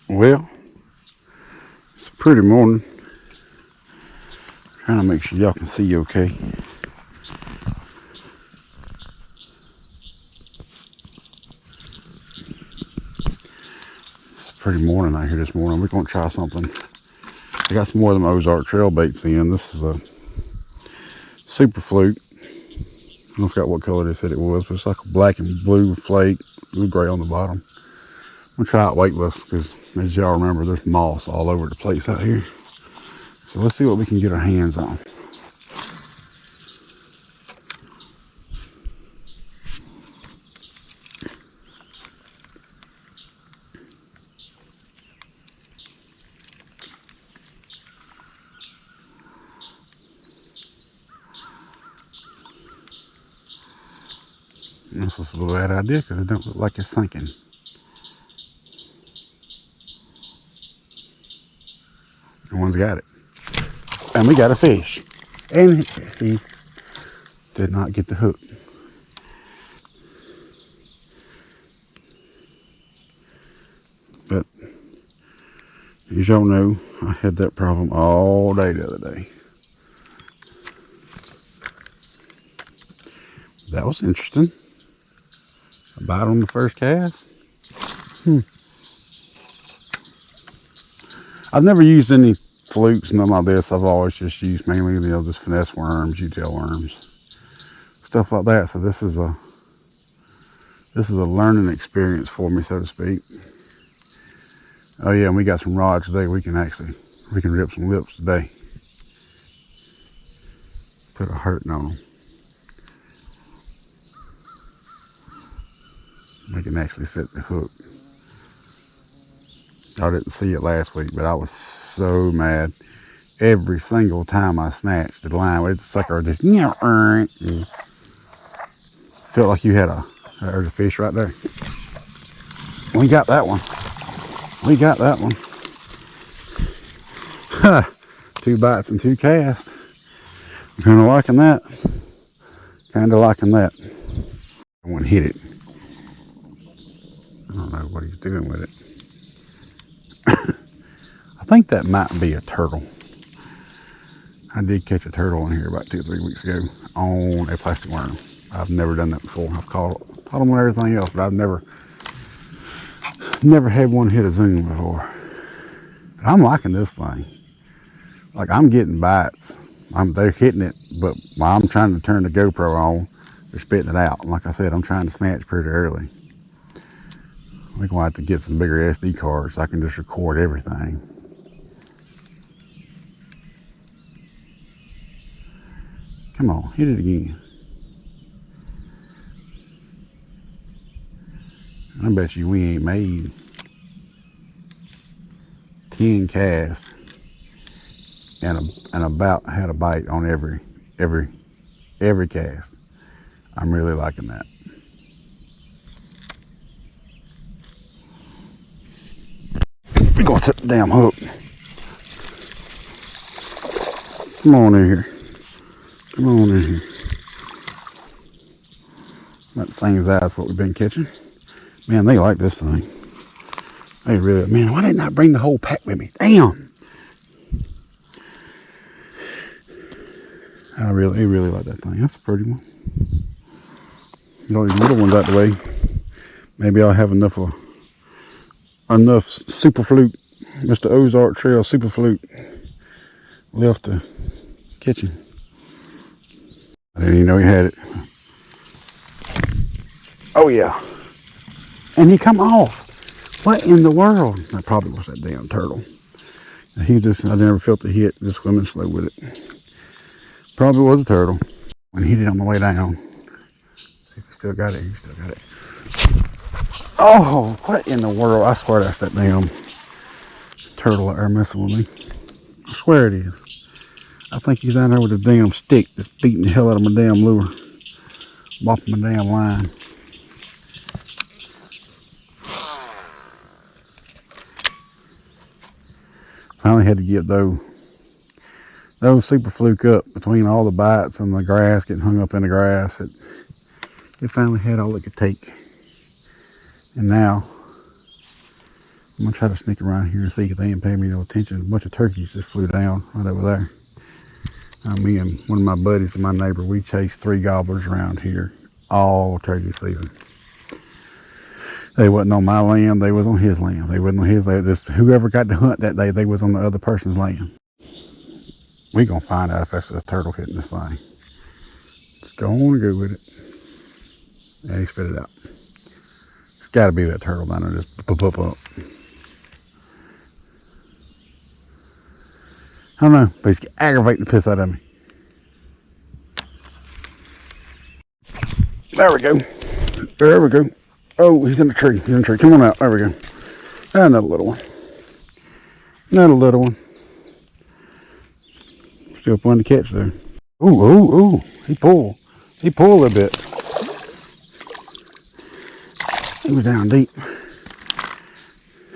Well, it's a pretty morning. Trying to make sure y'all can see okay. It's a pretty morning out here this morning. We're gonna try something. I got some more of them Ozark trail baits in. This is a super fluke. I forgot what color they said it was, but it's like a black and blue flake, blue gray on the bottom. I'm gonna try it weightless because, as y'all remember, there's moss all over the place out here. So let's see what we can get our hands on. This is a bad idea because it don't look like it's sinking. The one's got it. And we got a fish. And he did not get the hook. But as y'all know, I had that problem all day the other day. That was interesting. A bite on the first cast. I've never used any flukes, none like this. I've always just used mainly, just finesse worms, U-tail worms, stuff like that. So this is a learning experience for me, so to speak. Oh yeah, and we got some rods today. We can rip some lips today. Put a hurting on them. We can actually set the hook. I didn't see it last week, but I was so mad. Every single time I snatched the line, the sucker just felt like you had there's a fish right there. We got that one. We got that one. 2 bites and 2 casts. I'm kind of liking that. Kind of liking that. I wouldn't hit it. I don't know what he's doing with it. I think that might be a turtle. I did catch a turtle in here about 2 or 3 weeks ago on a plastic worm. I've never done that before. I've caught them on everything else, but I've never had one hit a zoom before. I'm liking this thing. Like, I'm getting bites. They're hitting it, but while I'm trying to turn the GoPro on, they're spitting it out. And like I said, I'm trying to snatch pretty early. We're going to have to get some bigger SD cards so I can just record everything. Come on, hit it again. I bet you we ain't made 10 casts and about had a bite on every cast. I'm really liking that. We're gonna set the damn hook. Come on in here. Come on in here. That same size what we've been catching. Man, they like this thing. They really, man, why didn't I bring the whole pack with me? Damn. They really like that thing. That's a pretty one. You know, these little ones out the way. Maybe I'll have enough super fluke, Mr. Ozark Trail super fluke left to catch him. I didn't even know he had it. Oh yeah. And he come off. What in the world? That probably was that damn turtle. I never felt the hit, just swimming slow with it. Probably was a turtle. When he hit it on the way down. See if he still got it. He still got it. Oh, what in the world? I swear that's that damn turtle out there messing with me. I swear it is. I think he's down there with a damn stick just beating the hell out of my damn lure. Bopping my damn line. Finally had to get those super fluke up between all the bites and the grass, getting hung up in the grass. It finally had all it could take. And now I'm gonna try to sneak around here and see if they ain't paying me no attention. A bunch of turkeys just flew down right over there. Me and one of my buddies and my neighbor, we chased 3 gobblers around here all turkey season. They wasn't on my land, they was on his land. They wasn't on his land. Just whoever got to hunt that day, they was on the other person's land. We gonna find out if that's a turtle hitting this thing. Just go on and go with it. And he spit it out. It's gotta be that turtle down there just up. I don't know, but he's aggravating the piss out of me. There we go. There we go. Oh, he's in the tree. He's in the tree. Come on out. There we go. Another little one. Another little one. Still fun to catch there. Ooh, ooh, ooh. He pulled. He pulled a bit. He was down deep.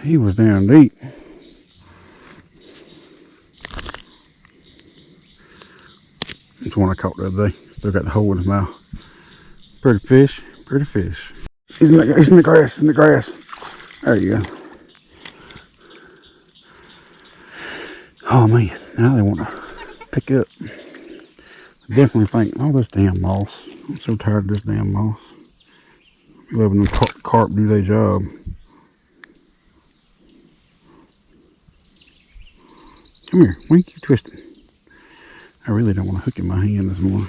He was down deep. That's one I caught the other day. Still got the hole in his mouth. Pretty fish. Pretty fish. He's in the grass. In the grass. There you go. Oh man, now they want to pick up. I definitely think, oh, this damn moss. I'm so tired of this damn moss. Letting them carp do their job. Come here, why you keep twisting? I really don't want to hook in my hand this morning.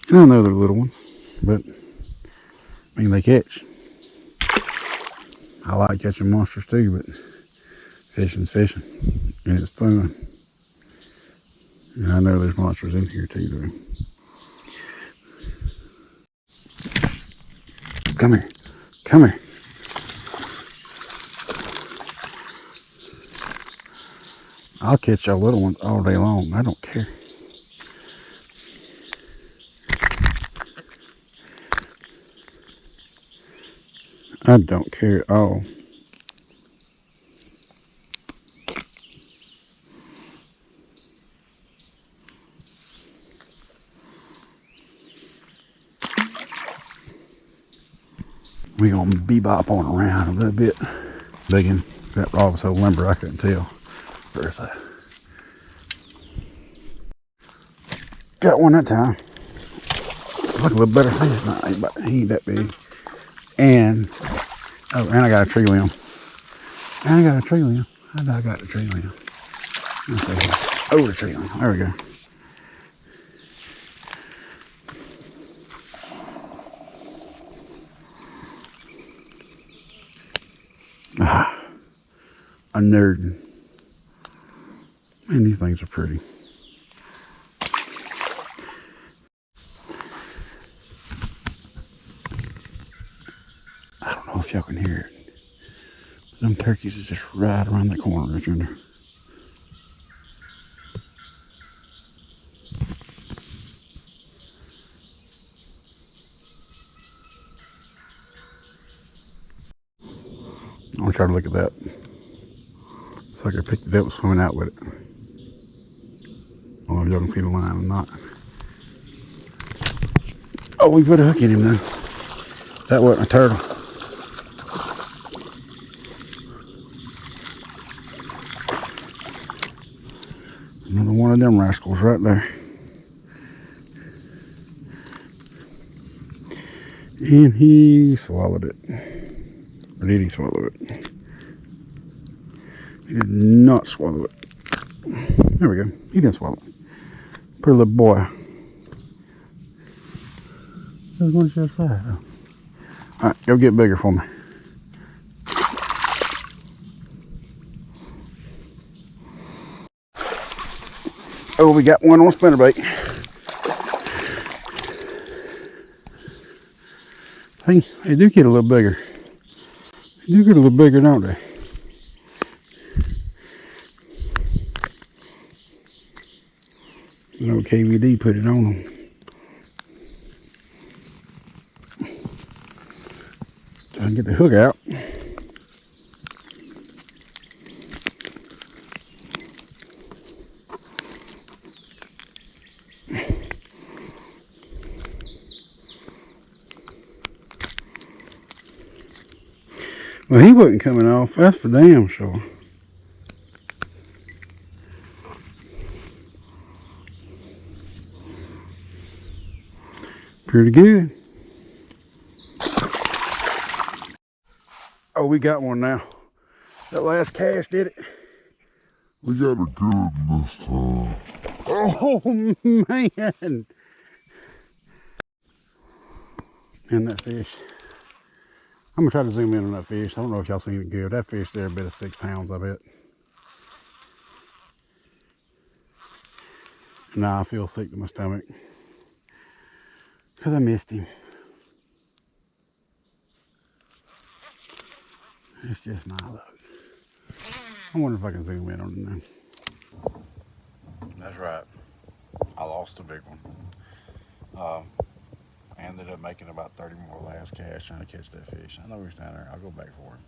And I know they're little ones, but I mean they catch. I like catching monsters too, but fishing's fishing, and it's fun. And I know there's monsters in here too, though. Come here, come here. I'll catch y'all little ones all day long. I don't care. I don't care at all. We gonna bebop on around a little bit. Digging. That rod was so limber I couldn't tell. Where's that? Got one that time. Look a little better fish. Nah, he ain't that big. And oh, and I got a tree limb. And I got a tree limb. How did I got the tree limb? Let's see here. Oh, the tree limb. There we go. Ah, a nerd. Man, these things are pretty. I don't know if y'all can hear it. Them turkeys are just right around that corner right yonder. I'm gonna try to look at that. Looks like I picked it up, swimming out with it. I don't know if y'all can see the line or not. Oh, we put a hook in him then. That wasn't a turtle. Another one of them rascals right there. And he swallowed it. Or did he swallow it? He did not swallow it. There we go. He didn't swallow it. Pretty little boy. There's one just outside. Alright, go get bigger for me. Oh, we got one on spinnerbait. Hey, they do get a little bigger. They do get a little bigger, don't they? You know, KVD put it on them. So I can get the hook out. Well, he wasn't coming off. That's for damn sure. Pretty good. Oh, we got one now. That last cast did it. We got a good one this time. Oh, man. And that fish. I'm going to try to zoom in on that fish. I don't know if y'all seen it good. That fish there bit of 6 pounds, I bet. Now I feel sick to my stomach. Because I missed him. It's just my luck. I wonder if I can zoom in on it now. That's right. I lost a big one. I ended up making about 30 more last casts trying to catch that fish. I know he's down there. I'll go back for him.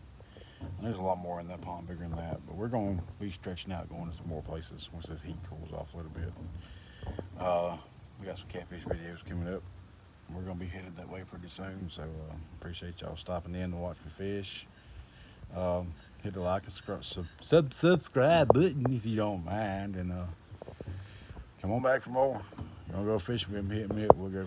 And there's a lot more in that pond bigger than that, but we're going to be stretching out, going to some more places once this heat cools off a little bit. We got some catfish videos coming up. We're going to be headed that way pretty soon, so appreciate y'all stopping in to watch me fish. Hit the like and subscribe button if you don't mind, and come on back for more. You want to go fishing with me, hit me up. We'll go